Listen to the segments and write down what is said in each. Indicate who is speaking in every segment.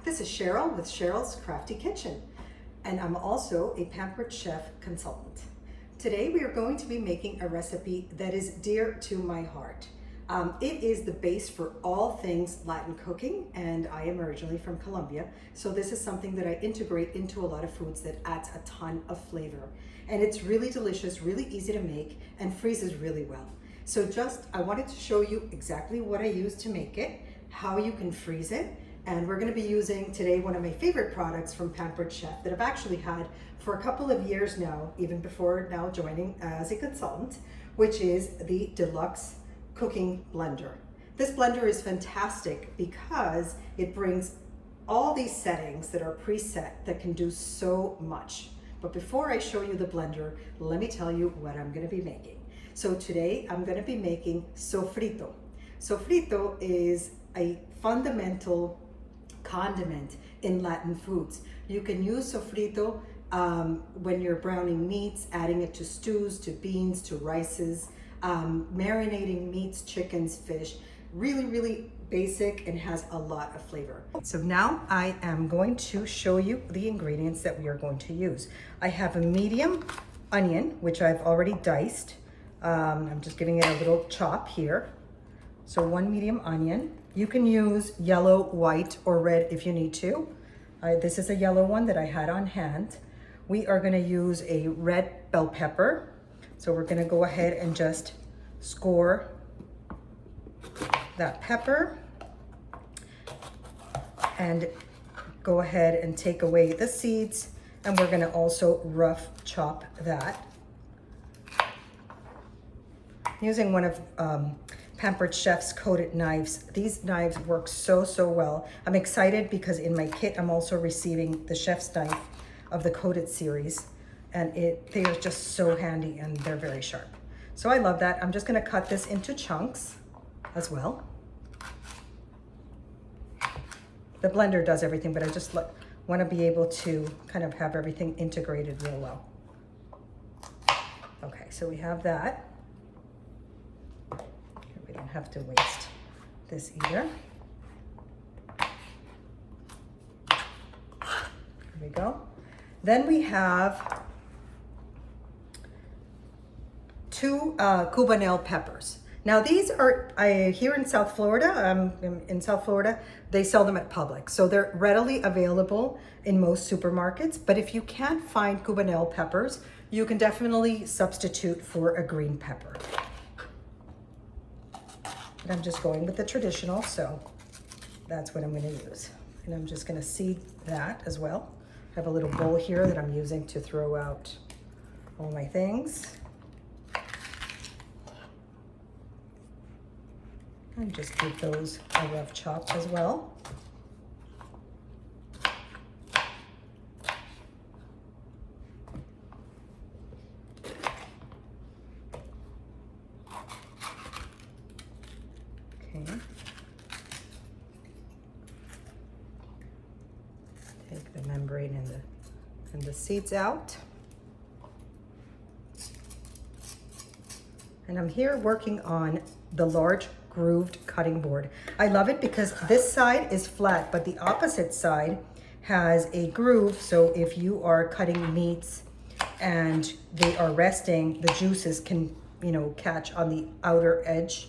Speaker 1: This is Cheryl with Cheryl's Crafty Kitchen, and I'm also a Pampered Chef consultant. Today we are going to be making a recipe that is dear to my heart. It is the base for all things Latin cooking, and I am originally from Colombia, so this is something that I integrate into a lot of foods that adds a ton of flavor. And it's really delicious, really easy to make, and freezes really well. So I wanted to show you exactly what I use to make it, how you can freeze it, and we're going to be using today one of my favorite products from Pampered Chef that I've actually had for a couple of years now, even before now joining as a consultant, which is the Deluxe cooking blender. This blender is fantastic because it brings all these settings that are preset that can do so much. But before I show you the blender, let me tell you what I'm going to be making. So today I'm going to be making sofrito. Sofrito is a fundamental condiment in Latin foods. You can use sofrito when you're browning meats, adding it to stews, to beans, to rices, marinating meats, chickens, fish. Really, really basic and has a lot of flavor. So now I am going to show you the ingredients that we are going to use. I have a medium onion, which I've already diced. I'm just giving it a little chop here. So one medium onion. You can use yellow, white, or red if you need to. This is a yellow one that I had on hand. We are gonna use a red bell pepper. So we're gonna go ahead and just score that pepper and go ahead and take away the seeds. And we're gonna also rough chop that. Using one of Pampered Chef's coated knives. These knives work so well. I'm excited because in my kit, I'm also receiving the chef's knife of the coated series, and they are just so handy and they're very sharp. So I love that. I'm just gonna cut this into chunks as well. The blender does everything, but I just wanna be able to kind of have everything integrated real well. Okay, so we have that. We don't have to waste this either. There we go. Then we have two Cubanelle peppers. Now these are here in South Florida. In South Florida, they sell them at Publix, so they're readily available in most supermarkets. But if you can't find Cubanelle peppers, you can definitely substitute for a green pepper. And I'm just going with the traditional, so that's what I'm going to use. And I'm just going to seed that as well. I have a little bowl here that I'm using to throw out all my things. And just give those a rough chop as well. Take the membrane and the seeds out. And I'm here working on the large grooved cutting board. I love it because this side is flat, but the opposite side has a groove. So if you are cutting meats and they are resting, the juices can, catch on the outer edge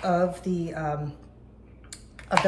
Speaker 1: of the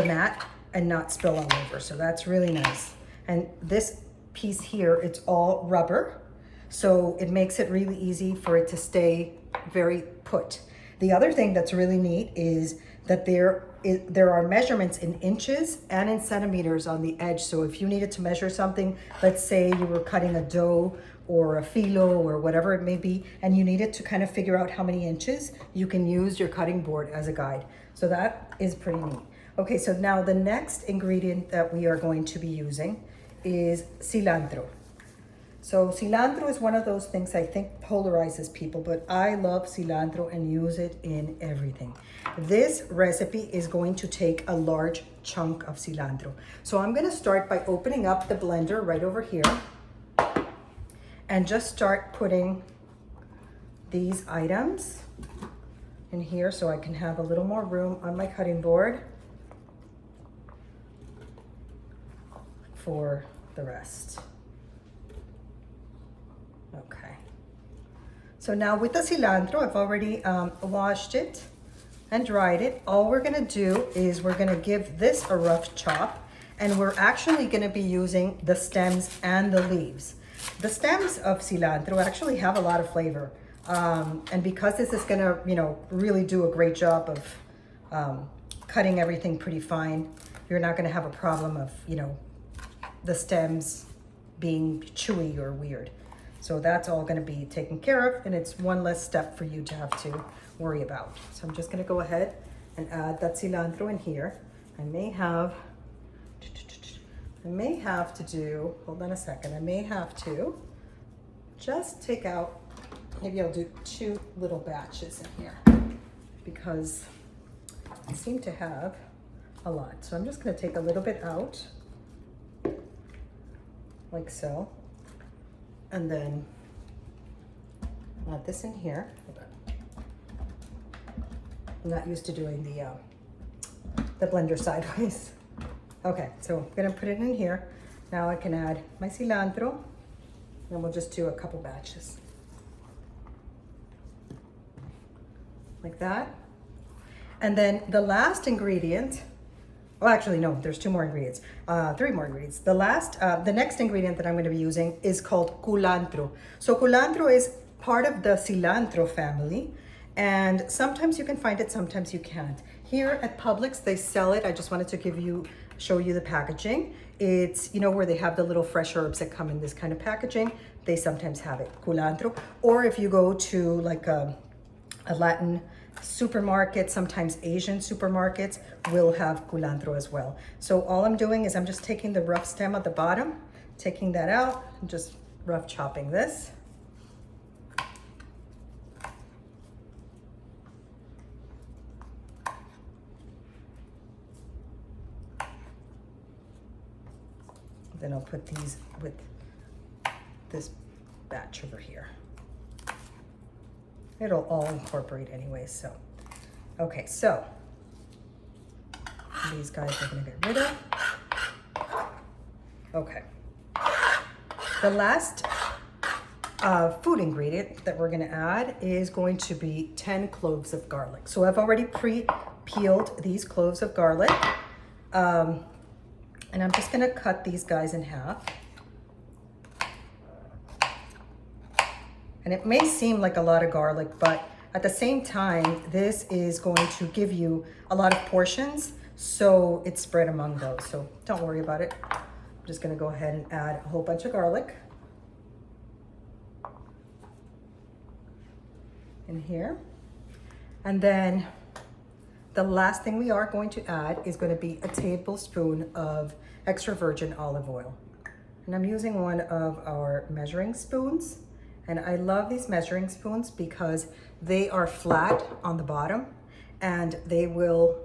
Speaker 1: mat and not spill all over. So that's really nice. And this piece here, it's all rubber. So it makes it really easy for it to stay very put. The other thing that's really neat is that there are measurements in inches and in centimeters on the edge. So if you needed to measure something, let's say you were cutting a dough or a filo or whatever it may be, and you needed to kind of figure out how many inches, you can use your cutting board as a guide. So that is pretty neat. Okay, so now the next ingredient that we are going to be using is cilantro. So cilantro is one of those things I think polarizes people, but I love cilantro and use it in everything. This recipe is going to take a large chunk of cilantro. So I'm gonna start by opening up the blender right over here and just start putting these items in here so I can have a little more room on my cutting board. for the rest. Okay. So now with the cilantro, I've already washed it and dried it. All we're gonna do is we're gonna give this a rough chop, and we're actually gonna be using the stems and the leaves. The stems of cilantro actually have a lot of flavor. And because this is gonna, really do a great job of cutting everything pretty fine, you're not gonna have a problem of, the stems being chewy or weird. So that's all gonna be taken care of, and it's one less step for you to have to worry about. So I'm just gonna go ahead and add that cilantro in here. I may have to do, hold on a second, I may have to just take out, maybe I'll do 2 little batches in here because I seem to have a lot. So I'm just gonna take a little bit out, like so. And then add this in here. Hold on. I'm not used to doing the blender sideways. Okay, so I'm gonna put it in here. Now I can add my cilantro, and we'll just do a couple batches. Like that. And then the last ingredient, well, actually, no, there's 2 more ingredients, 3 more ingredients. The next ingredient that I'm gonna be using is called culantro. So culantro is part of the cilantro family, and sometimes you can find it, sometimes you can't. Here at Publix, they sell it. I just wanted to show you the packaging. It's, where they have the little fresh herbs that come in this kind of packaging. They sometimes have it, culantro. Or if you go to like a Latin supermarket, sometimes Asian supermarkets will have culantro as well. So all I'm doing is I'm just taking the rough stem at the bottom, taking that out, and just rough chopping this. Then I'll put these with this batch over here. It'll all incorporate anyway, so. Okay, so these guys we're gonna get rid of. Okay. The last food ingredient that we're gonna add is going to be 10 cloves of garlic. So I've already pre-peeled these cloves of garlic. And I'm just gonna cut these guys in half. And it may seem like a lot of garlic, but at the same time, this is going to give you a lot of portions, so it's spread among those. So don't worry about it. I'm just gonna go ahead and add a whole bunch of garlic in here. And then the last thing we are going to add is going to be a tablespoon of extra virgin olive oil. And I'm using one of our measuring spoons. And I love these measuring spoons because they are flat on the bottom and they will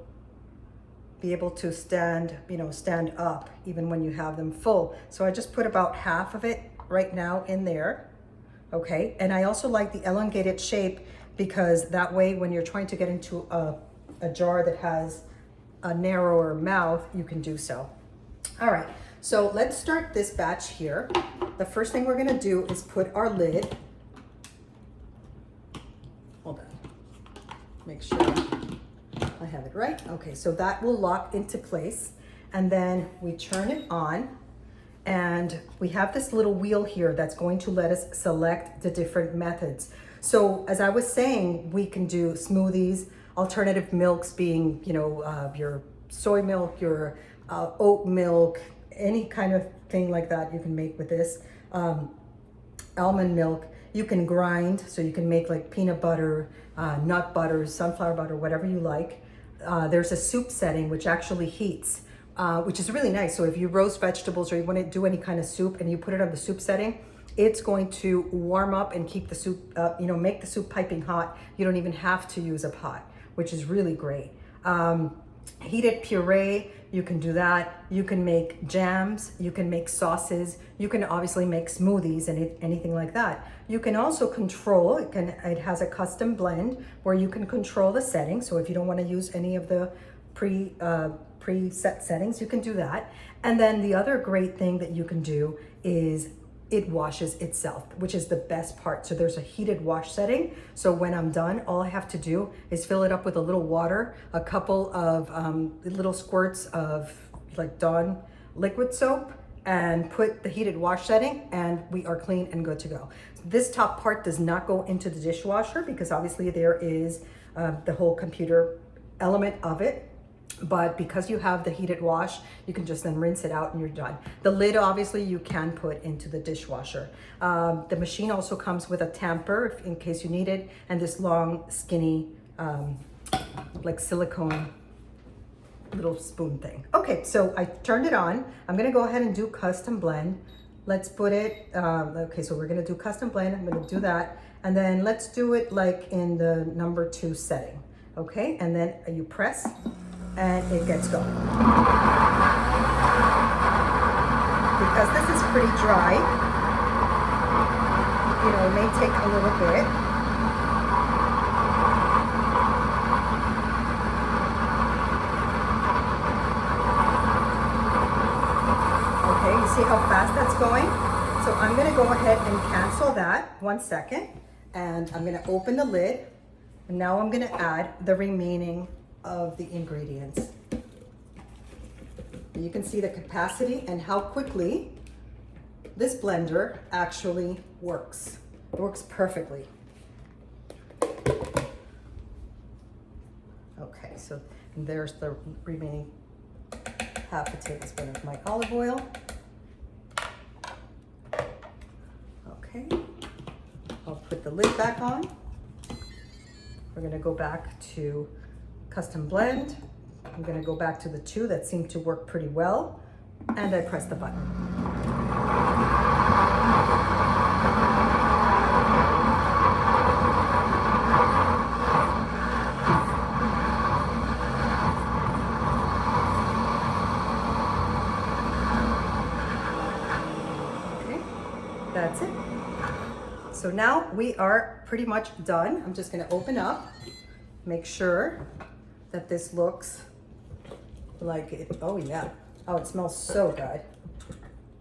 Speaker 1: be able to stand up even when you have them full. So I just put about half of it right now in there. Okay, and I also like the elongated shape because that way when you're trying to get into a jar that has a narrower mouth, you can do so. All right, so let's start this batch here. The first thing we're gonna do is put our lid. Hold on, make sure I have it right. Okay, so that will lock into place. And then we turn it on and we have this little wheel here that's going to let us select the different methods. So as I was saying, we can do smoothies, alternative milks being, your soy milk, your oat milk, any kind of thing like that you can make with this. Almond milk, you can grind, so you can make like peanut butter, nut butter, sunflower butter, whatever you like. There's a soup setting which actually heats, which is really nice. So if you roast vegetables or you want to do any kind of soup and you put it on the soup setting, it's going to warm up and keep the soup, make the soup piping hot. You don't even have to use a pot, which is really great. Heated puree, you can do that. You can make jams, you can make sauces, you can obviously make smoothies and anything like that. You can also control, it has a custom blend where you can control the setting. So if you don't want to use any of the preset settings, you can do that. And then the other great thing that you can do is it washes itself, which is the best part. So there's a heated wash setting. So when I'm done, all I have to do is fill it up with a little water, a couple of little squirts of like Dawn liquid soap, and put the heated wash setting, and we are clean and good to go. This top part does not go into the dishwasher because obviously there is the whole computer element of it. But because you have the heated wash, you can just then rinse it out and you're done. The lid, obviously, you can put into the dishwasher. The machine also comes with a tamper in case you need it, and this long, skinny, like silicone little spoon thing. Okay, so I turned it on. I'm gonna go ahead and do custom blend. Let's put it, okay, so we're gonna do custom blend. I'm gonna do that. And then let's do it like in the number 2 setting. Okay, and then you press, and it gets going. Because this is pretty dry, you know, it may take a little bit. Okay, you see how fast that's going? So I'm gonna go ahead and cancel that. 1 second, and I'm gonna open the lid, and now I'm gonna add the remaining of the ingredients. You can see the capacity and how quickly this blender actually works. It works perfectly. Okay, so there's the remaining half a tablespoon of my olive oil. Okay, I'll put the lid back on. We're gonna go back to custom blend. I'm gonna go back to the 2 that seemed to work pretty well, and I press the button. Okay, that's it. So now we are pretty much done. I'm just gonna open up, make sure that this looks like it. Oh yeah, oh, it smells so good.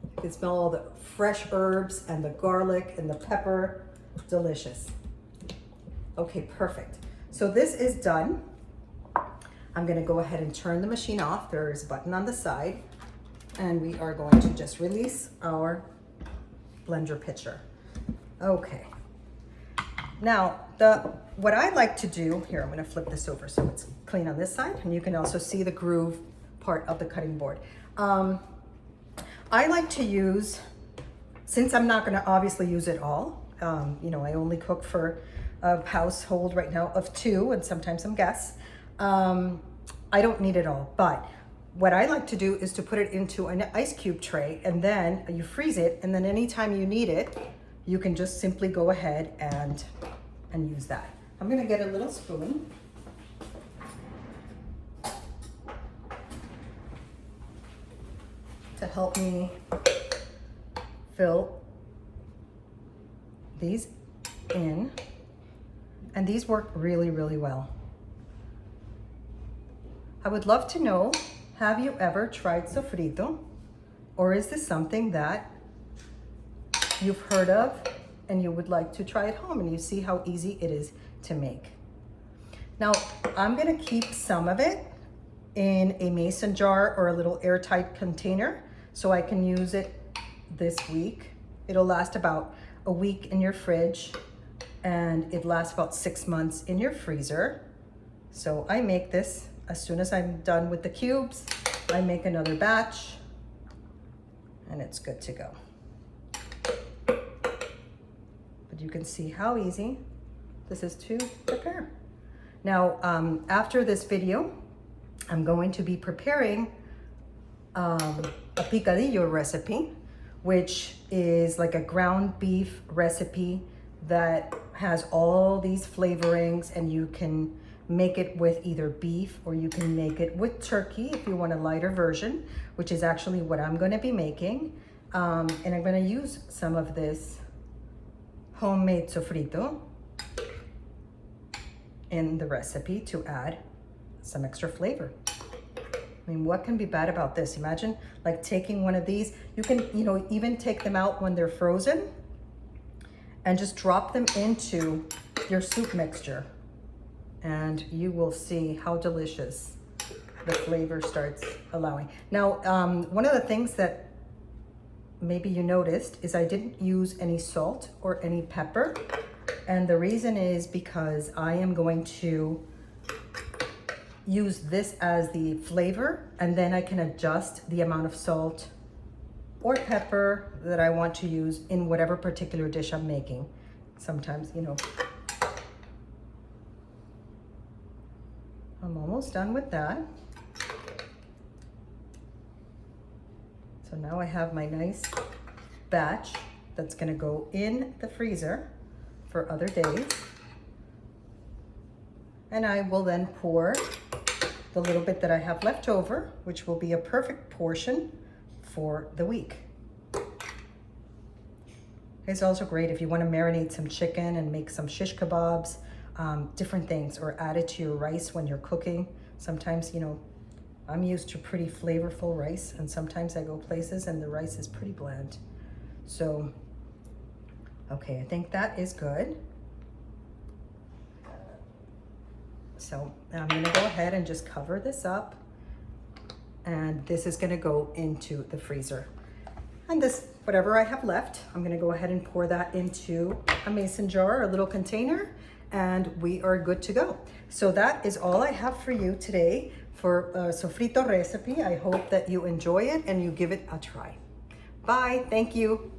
Speaker 1: You can smell all the fresh herbs and the garlic and the pepper, delicious. Okay, perfect. So this is done. I'm gonna go ahead and turn the machine off. There's a button on the side, and we are going to just release our blender pitcher. Okay. Now, what I like to do, here, I'm gonna flip this over so it's clean on this side, and you can also see the groove part of the cutting board. I like to use, since I'm not gonna obviously use it all, you know, I only cook for a household right now of 2 and sometimes some guests. I don't need it all, but what I like to do is to put it into an ice cube tray, and then you freeze it, and then anytime you need it, you can just simply go ahead and use that. I'm gonna get a little spoon. To help me fill these in. And these work really, really well. I would love to know, have you ever tried sofrito? Or is this something that you've heard of and you would like to try at home, and you see how easy it is to make? Now, I'm gonna keep some of it in a mason jar or a little airtight container so I can use it this week. It'll last about a week in your fridge, and it lasts about 6 months in your freezer. So I make this as soon as I'm done with the cubes. I make another batch, and it's good to go. But you can see how easy this is to prepare. Now, after this video, I'm going to be preparing a picadillo recipe, which is like a ground beef recipe that has all these flavorings, and you can make it with either beef or you can make it with turkey if you want a lighter version, which is actually what I'm going to be making. And I'm going to use some of this homemade sofrito in the recipe to add some extra flavor. I mean, what can be bad about this? Imagine like taking one of these. You can, even take them out when they're frozen and just drop them into your soup mixture. And you will see how delicious the flavor starts allowing. Now, one of the things that maybe you noticed is I didn't use any salt or any pepper. And the reason is because I am going to use this as the flavor, and then I can adjust the amount of salt or pepper that I want to use in whatever particular dish I'm making. Sometimes, I'm almost done with that. So now I have my nice batch that's gonna go in the freezer for other days. And I will then pour the little bit that I have left over, which will be a perfect portion for the week. It's also great if you want to marinate some chicken and make some shish kebabs, different things, or add it to your rice when you're cooking. Sometimes, I'm used to pretty flavorful rice, and sometimes I go places and the rice is pretty bland. So, okay, I think that is good. So I'm gonna go ahead and just cover this up, and this is gonna go into the freezer. And this, whatever I have left, I'm gonna go ahead and pour that into a mason jar, a little container, and we are good to go. So that is all I have for you today for a sofrito recipe. I hope that you enjoy it and you give it a try. Bye, thank you.